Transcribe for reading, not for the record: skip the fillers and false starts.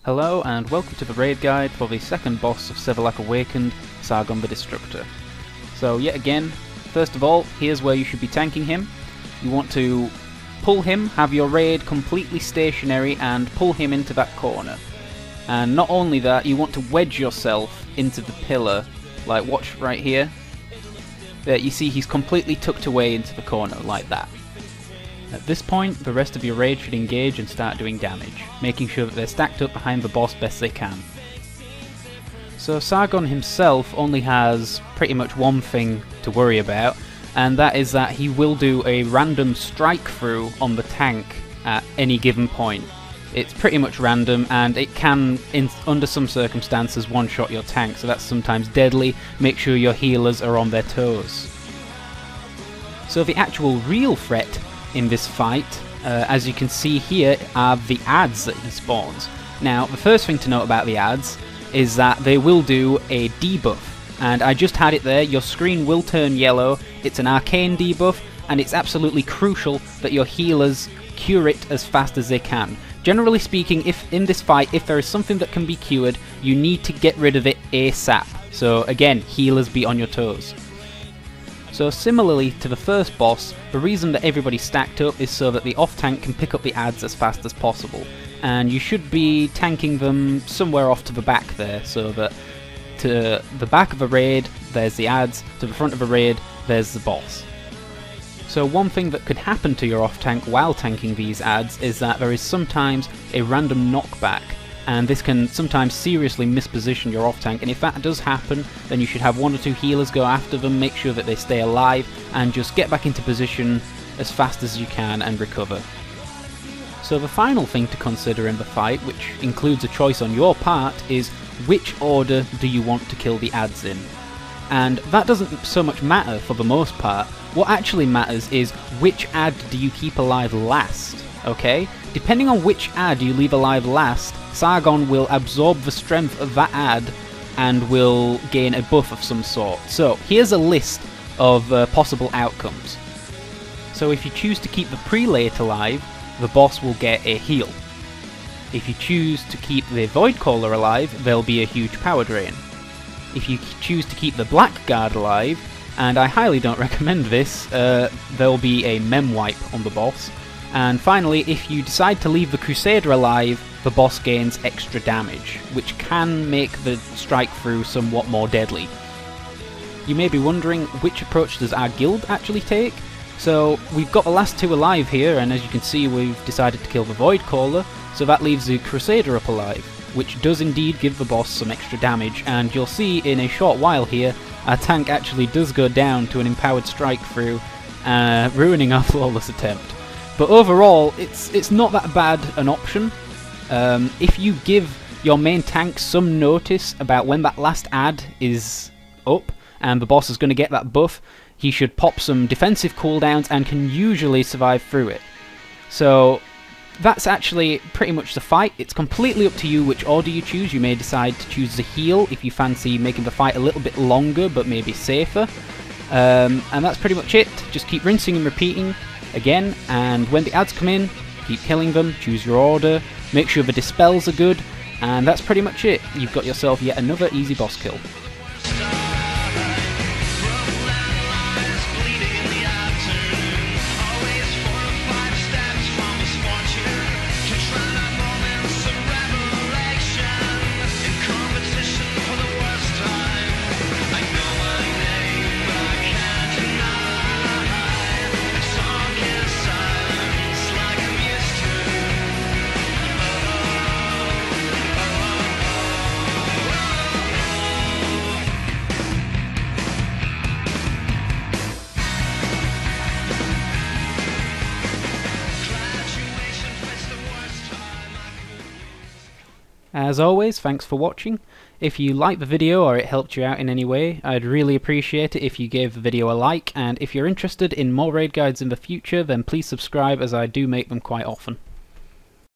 Hello and welcome to the raid guide for the second boss of Sevelak Awakened, Sargon the Destructor. So yet again, first of all, here's where you should be tanking him. You want to pull him, have your raid completely stationary and pull him into that corner. And not only that, you want to wedge yourself into the pillar, like watch right here. There, you see he's completely tucked away into the corner, like that. At this point, the rest of your raid should engage and start doing damage, making sure that they're stacked up behind the boss best they can. So Sargon himself only has pretty much one thing to worry about, and that is that he will do a random strike through on the tank at any given point. It's pretty much random, and it can, under some circumstances, one-shot your tank, so that's sometimes deadly. Make sure your healers are on their toes. So the actual real threat in this fight, as you can see here, are the adds that he spawns. Now, the first thing to note about the adds is that they will do a debuff, and I just had it there. Your screen will turn yellow. It's an arcane debuff, and it's absolutely crucial that your healers cure it as fast as they can. Generally speaking, if in this fight, if there is something that can be cured, you need to get rid of it ASAP. So again, healers be on your toes. So similarly to the first boss, the reason that everybody's stacked up is so that the off-tank can pick up the adds as fast as possible. And you should be tanking them somewhere off to the back there, so that to the back of a raid, there's the adds, to the front of a raid, there's the boss. So one thing that could happen to your off-tank while tanking these adds is that there is sometimes a random knockback, and this can sometimes seriously misposition your off-tank, and if that does happen, then you should have one or two healers go after them, make sure that they stay alive, and just get back into position as fast as you can and recover. So the final thing to consider in the fight, which includes a choice on your part, is which order do you want to kill the adds in? And that doesn't so much matter for the most part. What actually matters is which add do you keep alive last, okay? Depending on which add you leave alive last, Sargon will absorb the strength of that add and will gain a buff of some sort. So here's a list of possible outcomes. So if you choose to keep the prelate alive, the boss will get a heal. If you choose to keep the Voidcaller alive, there'll be a huge power drain. If you choose to keep the Blackguard alive, and I highly don't recommend this, there'll be a mem wipe on the boss. And finally, if you decide to leave the Crusader alive, the boss gains extra damage, which can make the strike through somewhat more deadly. You may be wondering, which approach does our guild actually take? So we've got the last two alive here, and as you can see we've decided to kill the Voidcaller, so that leaves the Crusader up alive, which does indeed give the boss some extra damage, and you'll see in a short while here, our tank actually does go down to an empowered strike through, ruining our flawless attempt. But overall, it's not that bad an option. If you give your main tank some notice about when that last add is up, and the boss is going to get that buff, he should pop some defensive cooldowns and can usually survive through it. So that's actually pretty much the fight. It's completely up to you which order you choose. You may decide to choose the heal if you fancy making the fight a little bit longer but maybe safer. And that's pretty much it. Just keep rinsing and repeating again, and when the adds come in, keep killing them, choose your order, make sure the dispels are good, and that's pretty much it. You've got yourself yet another easy boss kill. As always, thanks for watching. If you liked the video or it helped you out in any way, I'd really appreciate it if you gave the video a like, and if you're interested in more raid guides in the future, then please subscribe, as I do make them quite often.